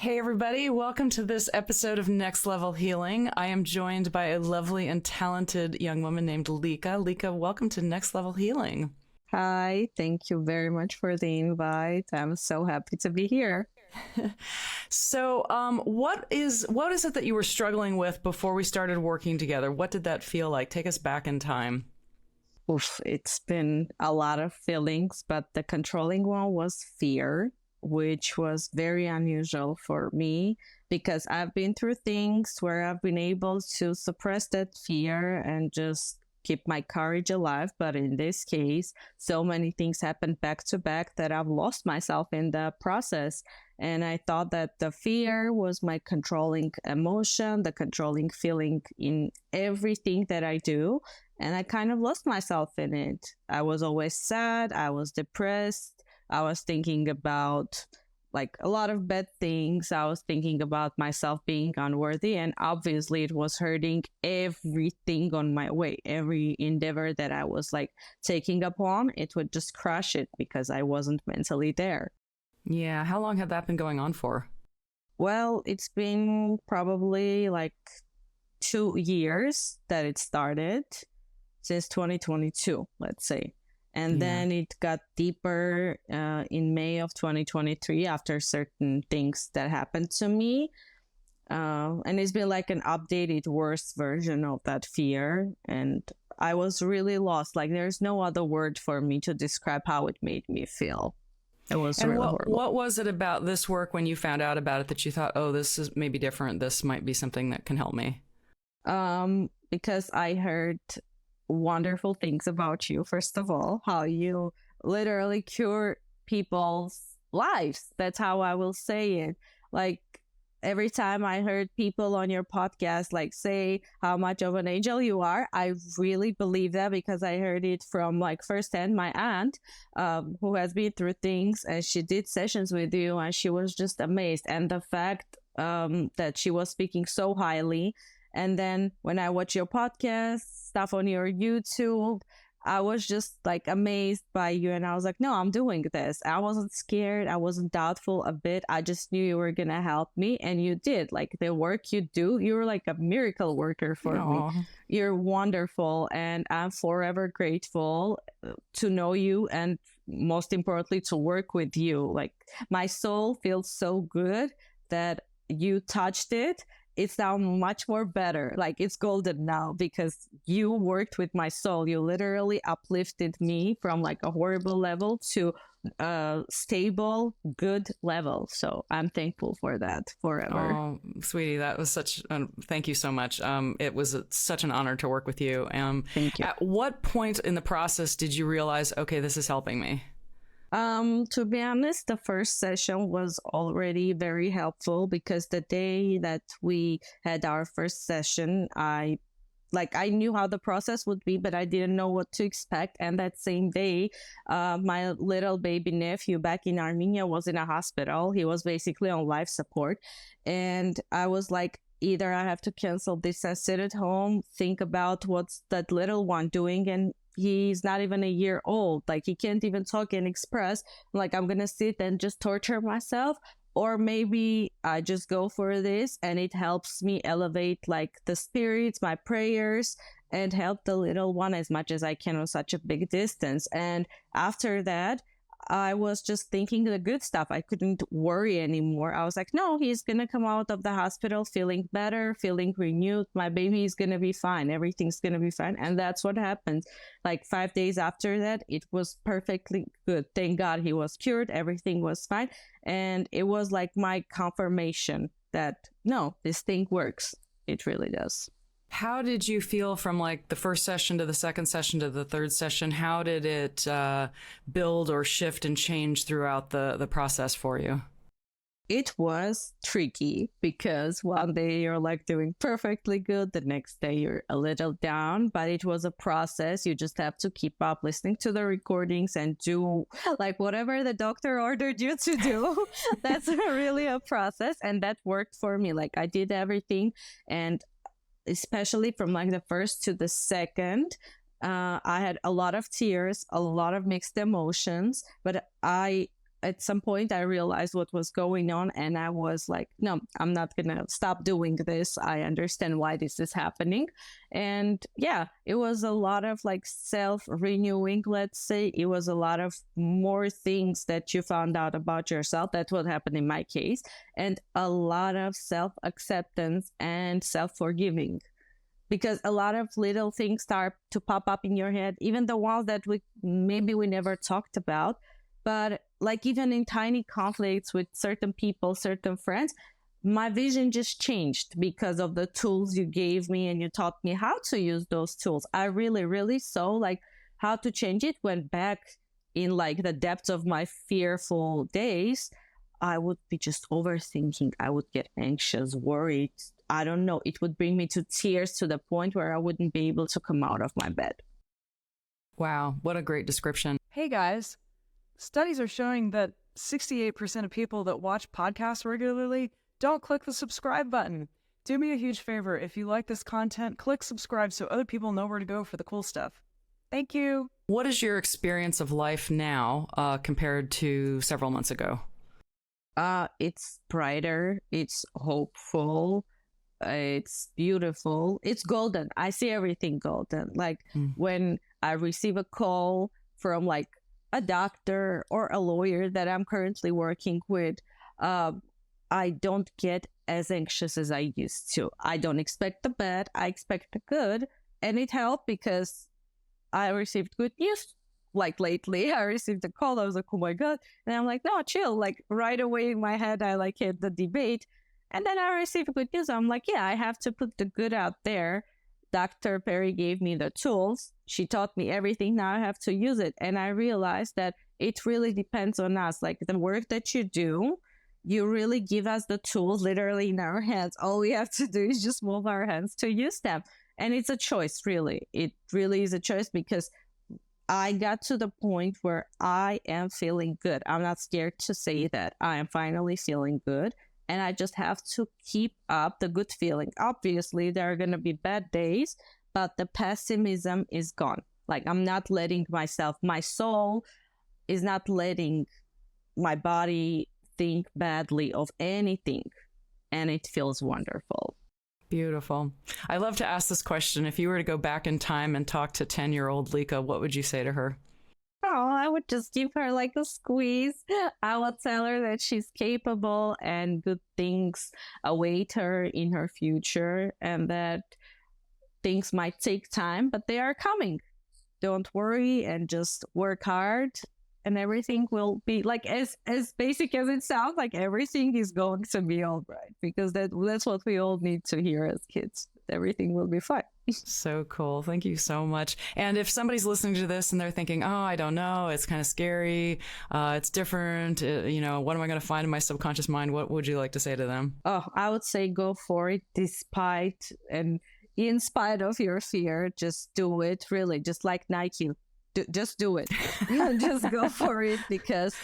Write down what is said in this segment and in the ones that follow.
Hey, everybody. Welcome to this episode of Next Level Healing. I am joined by a lovely and talented young woman named Lika. Lika, welcome to Next Level Healing. Hi, thank you very much for the invite. I'm so happy to be here. So, what is it that you were struggling with before we started working together? What did that feel like? Take us back in time. Oof, it's been a lot of feelings, but the controlling one was fear, which was very unusual for me because I've been through things where I've been able to suppress that fear and just keep my courage alive. But in this case, so many things happened back to back that I've lost myself in the process. And I thought that the fear was my controlling emotion, the controlling feeling in everything that I do. And I kind of lost myself in it. I was always sad. I was depressed. I was thinking about like a lot of bad things. I was thinking about myself being unworthy, and obviously it was hurting everything on my way. Every endeavor that I was like taking upon, it would just crush it because I wasn't mentally there. Yeah. How long had that been going on for? Well, it's been probably like 2 years that it started, since 2022, let's say. And then it got deeper in May of 2023 after certain things that happened to me. And it's been like an updated, worse version of that fear. And I was really lost. Like, there's no other word for me to describe how it made me feel. It was really horrible. What was it about this work when you found out about it that you thought, oh, this is maybe different. This might be something that can help me? Because I heard wonderful things about you. First of all, how you literally cure people's lives. That's how I will say it. Like, every time I heard people on your podcast like say how much of an angel you are, I really believe that because I heard it from like firsthand my aunt, who has been through things, and she did sessions with you and she was just amazed. And the fact that she was speaking so highly. And then when I watch your podcast, stuff on your YouTube, I was just like amazed by you. And I was like, no, I'm doing this. I wasn't scared. I wasn't doubtful a bit. I just knew you were going to help me. And you did. Like, the work you do, you're like a miracle worker for me. You're wonderful. And I'm forever grateful to know you. And most importantly, to work with you. Like, my soul feels so good that you touched it. It's now much more better. Like, it's golden now because you worked with my soul. You literally uplifted me from like a horrible level to a stable, good level. So I'm thankful for that forever. Oh, sweetie, that was such thank you so much. It was such an honor to work with you. Thank you. At what point in the process did you realize, okay, this is helping me? To be honest, the first session was already very helpful because the day that we had our first session, I knew how the process would be, but I didn't know what to expect. And that same day, my little baby nephew back in Armenia was in a hospital. He was basically on life support. And I was like, either I have to cancel this and sit at home, think about what's that little one doing, and he's not even a year old. Like, he can't even talk and express. Like, I'm gonna sit and just torture myself, or maybe I just go for this and it helps me elevate like the spirits, my prayers, and help the little one as much as I can on such a big distance. And after that, I was just thinking the good stuff. I couldn't worry anymore. I was like, no, he's going to come out of the hospital feeling better, feeling renewed. My baby is going to be fine. Everything's going to be fine. And that's what happened. Like 5 days after that, it was perfectly good. Thank God he was cured. Everything was fine. And it was like my confirmation that, no, this thing works. It really does. How did you feel from like the first session to the second session to the third session? How did it build or shift and change throughout the process for you? It was tricky because one day you're like doing perfectly good, the next day you're a little down, but it was a process. You just have to keep up listening to the recordings and do like whatever the doctor ordered you to do. That's really a process, and that worked for me. Like, I did everything, and especially from like the first to the second, I had a lot of tears, a lot of mixed emotions, but I at some point I realized what was going on, and I was like, no, I'm not gonna stop doing this. I understand why this is happening. And yeah, it was a lot of like self-renewing, let's say. It was a lot of more things that you found out about yourself. That's what happened in my case. And a lot of self-acceptance and self-forgiving, because a lot of little things start to pop up in your head, even the ones that we never talked about. But like even in tiny conflicts with certain people, certain friends, my vision just changed because of the tools you gave me, and you taught me how to use those tools. I really, really saw like how to change it. Went back in like the depths of my fearful days, I would be just overthinking. I would get anxious, worried. I don't know. It would bring me to tears to the point where I wouldn't be able to come out of my bed. Wow, what a great description. Hey guys, studies are showing that 68% of people that watch podcasts regularly don't click the subscribe button. Do me a huge favor. If you like this content, click subscribe so other people know where to go for the cool stuff. Thank you. What is your experience of life now compared to several months ago? It's brighter. It's hopeful. It's beautiful. It's golden. I see everything golden. Like when I receive a call from like a doctor or a lawyer that I'm currently working with, I don't get as anxious as I used to. I don't expect the bad. I expect the good. And it helped because I received good news. Like lately, I received a call. I was like, oh my God. And I'm like, no, chill. Like right away in my head, I like hit the debate. And then I received good news. I'm like, yeah, I have to put the good out there. Dr. Perry gave me the tools. She taught me everything. Now I have to use it. And I realized that it really depends on us. Like the work that you do, you really give us the tools literally in our hands. All we have to do is just move our hands to use them. And it's a choice, really. It really is a choice, because I got to the point where I am feeling good. I'm not scared to say that I am finally feeling good. And I just have to keep up the good feeling. Obviously, there are going to be bad days, but the pessimism is gone. Like I'm not letting myself, my soul is not letting my body think badly of anything. And it feels wonderful. Beautiful. I love to ask this question. If you were to go back in time and talk to 10-year-old Lika, what would you say to her? Oh, I would just give her like a squeeze. I would tell her that she's capable and good things await her in her future, and that things might take time, but they are coming. Don't worry and just work hard, and everything will be like as basic as it sounds. Like everything is going to be all right, because that's what we all need to hear as kids. Everything will be fine. So cool. Thank you so much. And if somebody's listening to this and they're thinking, oh, I don't know, it's kind of scary, it's different, what am I going to find in my subconscious mind? What would you like to say to them? Oh, I would say go for it, despite and in spite of your fear. Just do it, really, just like Nike. Just do it. Just go for it, because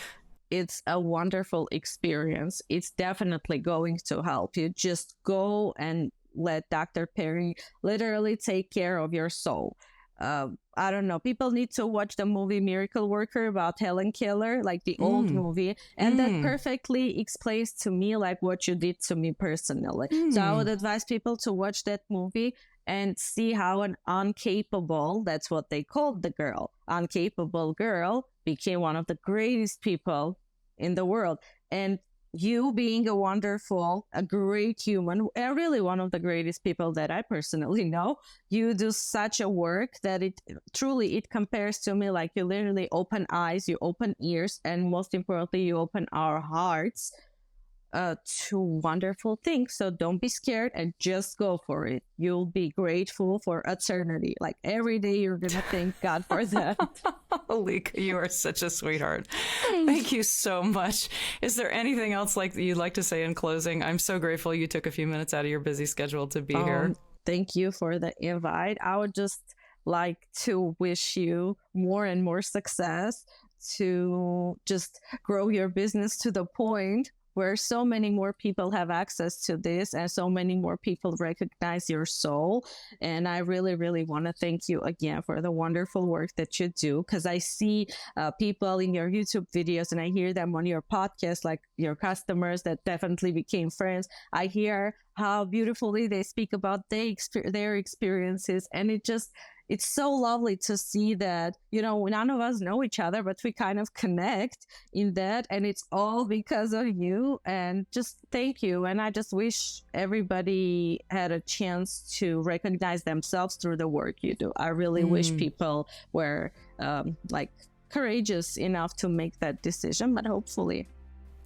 it's a wonderful experience. It's definitely going to help you. Just go and let Dr. Perry literally take care of your soul. I don't know. People need to watch the movie Miracle Worker about Helen Keller, like the old movie. And that perfectly explains to me like what you did to me personally. So I would advise people to watch that movie and see how an uncapable, that's what they called the girl, uncapable girl, became one of the greatest people in the world. And you being a great human, and really one of the greatest people that I personally know, you do such a work that it compares to me. Like you literally open eyes, you open ears, and most importantly, you open our hearts to wonderful things. So don't be scared and just go for it. You'll be grateful for eternity. Like every day you're gonna thank God for that. Lika, you are such a sweetheart. Thank you so much. Is there anything else like you'd like to say in closing? I'm so grateful you took a few minutes out of your busy schedule to be here. Thank you for the invite. I would just like to wish you more and more success, to just grow your business to the point where so many more people have access to this and so many more people recognize your soul. And I really, really want to thank you again for the wonderful work that you do, because I see people in your YouTube videos and I hear them on your podcast, like your customers that definitely became friends. I hear how beautifully they speak about their experiences, and it's so lovely to see that, none of us know each other, but we kind of connect in that. And it's all because of you. And just thank you. And I just wish everybody had a chance to recognize themselves through the work you do. I really wish people were courageous enough to make that decision, but hopefully.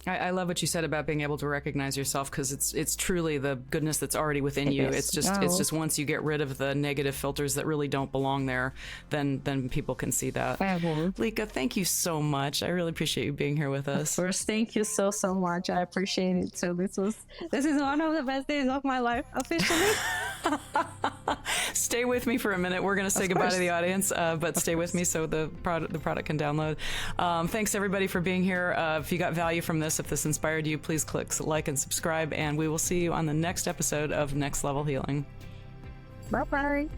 I love what you said about being able to recognize yourself, because it's truly the goodness that's already within you. It's just once you get rid of the negative filters that really don't belong there, then people can see that. Lika, thank you so much. I really appreciate you being here with us. Of course, thank you so much. I appreciate it. So this is one of the best days of my life, officially. Stay with me for a minute. We're going to say goodbye to the audience, but stay with me so the product can download. Thanks everybody for being here. If you got value from this, if this inspired you, please click like and subscribe, and we will see you on the next episode of Next Level Healing. Bye-bye.